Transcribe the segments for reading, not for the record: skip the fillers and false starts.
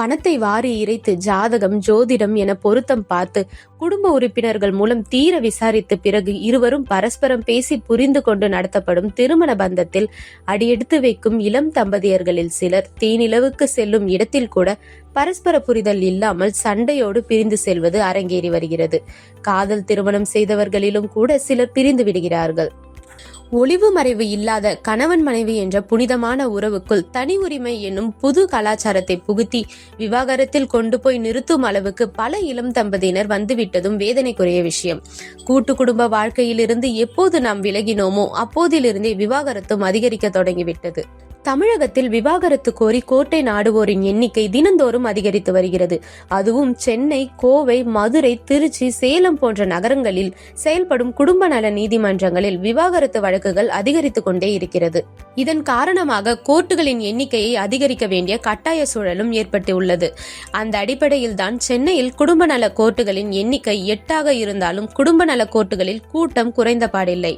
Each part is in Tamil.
பணத்தை வாரி இறைத்து ஜாதகம், ஜோதிடம் என பொருத்தம் பார்த்து குடும்ப உறுப்பினர்கள் மூலம் தீர விசாரித்த பிறகு இருவரும் பரஸ்பரம் பேசி புரிந்து கொண்டு நடத்தப்படும் திருமண பந்தத்தில் அடியெடுத்து வைக்கும் இளம் தம்பதியர்களில் சிலர் தேனிலவுக்கு செல்லும் இடத்தில் கூட பரஸ்பர புரிதல் இல்லாமல் சண்டையோடு பிரிந்து செல்வது அரங்கேறி வருகிறது. காதல் திருமணம் செய்தவர்களிலும் கூட சிலர் பிரிந்து விடுகிறார்கள். ஒளிவு மறைவு இல்லாத கணவன் மனைவி என்ற புனிதமான உறவுக்குள் தனி உரிமை என்னும் புது கலாச்சாரத்தை புகுத்தி விவாகரத்தில் கொண்டு போய் நிறுத்தும் அளவுக்கு பல இளம் தம்பதியினர் வந்துவிட்டதும் வேதனைக்குரிய விஷயம். கூட்டு குடும்ப வாழ்க்கையிலிருந்து எப்போது நாம் விலகினோமோ அப்போதிலிருந்தே விவாகரத்தும் அதிகரிக்க தொடங்கிவிட்டது. தமிழகத்தில் விவாகரத்து கோரி கோர்ட்டை நாடுவோரின் எண்ணிக்கை தினந்தோறும் அதிகரித்து வருகிறது. அதுவும் சென்னை, கோவை, மதுரை, திருச்சி, சேலம் போன்ற நகரங்களில் செயல்படும் குடும்ப நல நீதிமன்றங்களில் விவாகரத்து வழக்குகள் அதிகரித்து கொண்டே இருக்கிறது. இதன் காரணமாக கோர்ட்டுகளின் எண்ணிக்கையை அதிகரிக்க வேண்டிய கட்டாய சூழலும் ஏற்பட்டுள்ளது. அந்த அடிப்படையில் தான் சென்னையில் குடும்ப நல கோர்ட்டுகளின் எண்ணிக்கை 8 இருந்தாலும் குடும்ப நல கோர்ட்டுகளில் கூட்டம் குறைந்த பாடில்லை.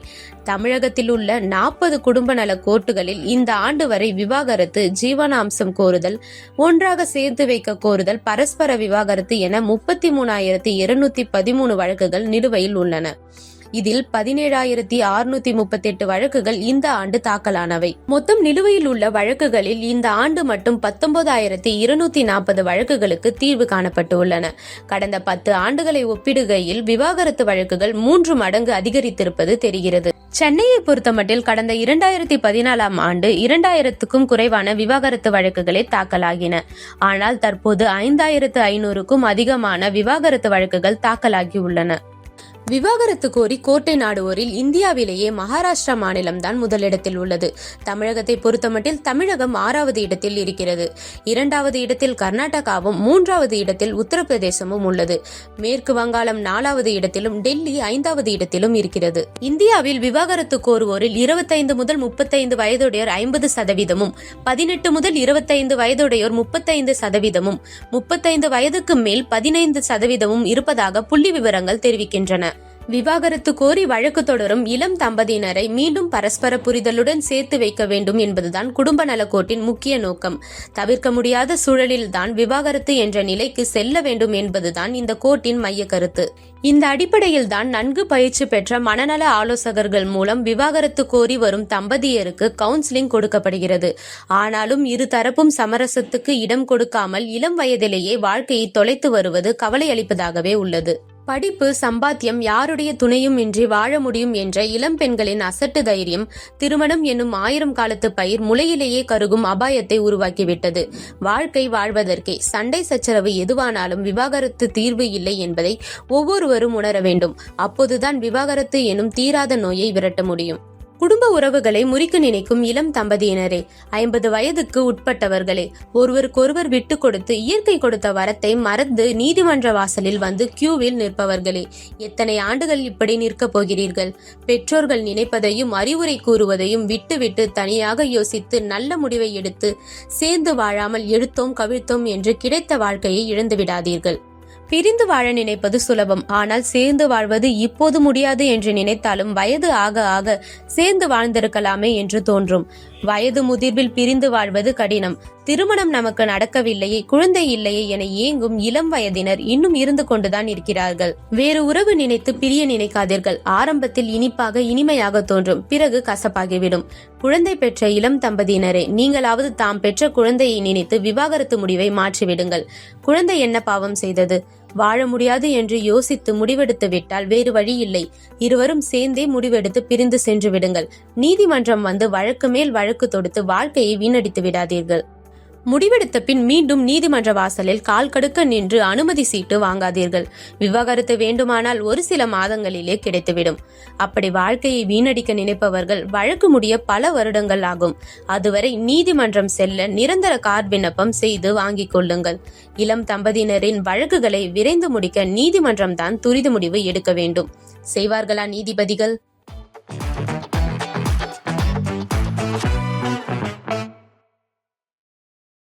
தமிழகத்தில் உள்ள 40 குடும்ப நல கோர்ட்டுகளில் இந்த ஆண்டு வரை விவாகரத்து, ஜீவனாம்சம் கோருதல், ஒன்றாக சேர்த்து வைக்க கோருதல், பரஸ்பர விவாகரத்து என 33,213 வழக்குகள் நிலுவையில் உள்ளன. இதில் 17,638 வழக்குகள் இந்த ஆண்டு தாக்கலானவை. மொத்தம் நிலுவையில் உள்ள வழக்குகளில் இந்த ஆண்டு மட்டும் 19,240 வழக்குகளுக்கு தீர்வு காணப்பட்டு உள்ளன. கடந்த 10 ஆண்டுகளை ஒப்பிடுகையில் விவாகரத்து வழக்குகள் 3 மடங்கு அதிகரித்திருப்பது தெரிகிறது. சென்னையை பொறுத்தமட்டில் கடந்த 2014 ஆண்டு 2000க்கும் குறைவான விவாகரத்து வழக்குகளே தாக்கலாகின. ஆனால் தற்போது 5,500க்கும் அதிகமான விவாகரத்து வழக்குகள் தாக்கலாகி உள்ளன. விவாகரத்து கோரி கோர்ட்டை நாடுவோரில் இந்தியாவிலேயே மகாராஷ்டிரா மாநிலம்தான் முதலிடத்தில் உள்ளது. தமிழகத்தை பொறுத்தமட்டில் தமிழகம் 6வது இடத்தில் இருக்கிறது. 2வது இடத்தில் கர்நாடகாவும் 3வது இடத்தில் உத்தரப்பிரதேசமும் உள்ளது. மேற்கு வங்காளம் 4வது இடத்திலும் டெல்லி 5வது இடத்திலும் இருக்கிறது. இந்தியாவில் விவாகரத்து கோருவோரில் 25 முதல் 35 வயதுடையோர் 50%, 18 முதல் 25 வயதுடையோர் 35%, 35 வயதுக்கு மேல் 15% இருப்பதாக புள்ளி விவரங்கள் தெரிவிக்கின்றன. விவாகரத்து கோரி வழக்கு தொடரும் இளம் தம்பதியினரை மீண்டும் பரஸ்பர புரிதலுடன் சேர்த்து வைக்க வேண்டும் என்பதுதான் குடும்ப நல கோர்ட்டின் முக்கிய நோக்கம். தவிர்க்க முடியாத சூழலில்தான் விவாகரத்து என்ற நிலைக்கு செல்ல வேண்டும் என்பதுதான் இந்த கோர்ட்டின் மைய கருத்து. இந்த அடிப்படையில் தான் நன்கு பயிற்சி பெற்ற மனநல ஆலோசகர்கள் மூலம் விவாகரத்து கோரி வரும் தம்பதியருக்கு கவுன்சிலிங் கொடுக்கப்படுகிறது. ஆனாலும் இரு தரப்பும் சமரசத்துக்கு இடம் கொடுக்காமல் இளம் வயதிலேயே வாழ்க்கையை தொலைத்து வருவது கவலை அளிப்பதாகவே உள்ளது. படிப்பு, சம்பாத்தியம், யாருடைய துணையும் இன்றி வாழ முடியும் என்ற இளம் பெண்களின் அசட்டு தைரியம் திருமணம் என்னும் 1000 காலத்து பயிர் முளையிலேயே கருகும் அபாயத்தை உருவாக்கிவிட்டது. வாழ்க்கை வாழ்வதற்கே சண்டை சச்சரவு எதுவானாலும் விவாகரத்து தீர்வு இல்லை என்பதை ஒவ்வொருவரும் உணர வேண்டும். அப்போதுதான் விவாகரத்து எனும் தீராத நோயை விரட்ட முடியும். குடும்ப உறவுகளை முறிக்க நினைக்கும் இளம் தம்பதியினரே, 50 வயதுக்கு உட்பட்டவர்களே, ஒருவருக்கொருவர் விட்டு கொடுத்து இயற்கை கொடுத்த வரத்தை மறந்து நீதிமன்ற வாசலில் வந்து கியூவில் நிற்பவர்களே, எத்தனை ஆண்டுகள் இப்படி நிற்கப் போகிறீர்கள்? பெற்றோர்கள் நினைப்பதையும் அறிவுரை கூறுவதையும் விட்டுவிட்டு தனியாக யோசித்து நல்ல முடிவை எடுத்து சேர்ந்து வாழாமல் எடுத்தோம் கவிழ்த்தோம் என்று கிடைத்த வாழ்க்கையை இழந்து விடாதீர்கள். பிரிந்து வாழ நினைப்பது சுலபம். ஆனால் சேர்ந்து வாழ்வது இப்போது முடியாது என்று நினைத்தாலும் வயது ஆக ஆக சேர்ந்து வாழ்ந்திருக்கலாமே என்று தோன்றும். வயது முதிர்வில் பிரிந்து வாழ்வது கடினம். திருமணம் நமக்கு நடக்கவில்லையே, குழந்தை இல்லையே என ஏங்கும் இளம் வயதினர் இன்னும் இருந்து கொண்டுதான் இருக்கிறார்கள். வேறு உறவு நினைத்து பிரிய நினைக்காதீர்கள். ஆரம்பத்தில் இனிப்பாக இனிமையாக தோன்றும், பிறகு கசப்பாகிவிடும். குழந்தை பெற்ற இளம் தம்பதியினரே, நீங்களாவது தாம் பெற்ற குழந்தையை நினைத்து விவாகரத்து முடிவை மாற்றிவிடுங்கள். குழந்தை என்ன பாவம் செய்தது? வாழ முடியாது என்று யோசித்து முடிவெடுத்து விட்டால் வேறு வழி இல்லை. இருவரும் சேர்ந்தே முடிவெடுத்து பிரிந்து சென்று விடுங்கள். நீதிமன்றம் வந்து வழக்கு மேல் வழக்கு தொடுத்து வாழ்க்கையை வீணடித்து விடாதீர்கள். முடிவெடுத்த பின் மீண்டும் நீதிமன்ற வாசலில் கால் கடுக்க நின்று அனுமதி சீட்டு வாங்காதீர்கள். விவாகரத்து வேண்டுமானால் ஒரு சில மாதங்களிலே கிடைத்துவிடும். அப்படி வாழ்க்கையை வீணடிக்க நினைப்பவர்கள் வழக்கு முடிய பல வருடங்கள் ஆகும். அதுவரை நீதிமன்றம் செல்ல நிரந்தர கார் விண்ணப்பம் செய்து வாங்கிக் கொள்ளுங்கள். இளம் தம்பதியினரின் வழக்குகளை விரைந்து முடிக்க நீதிமன்றம் தான் துரித முடிவு எடுக்க வேண்டும். செய்வார்களா நீதிபதிகள்?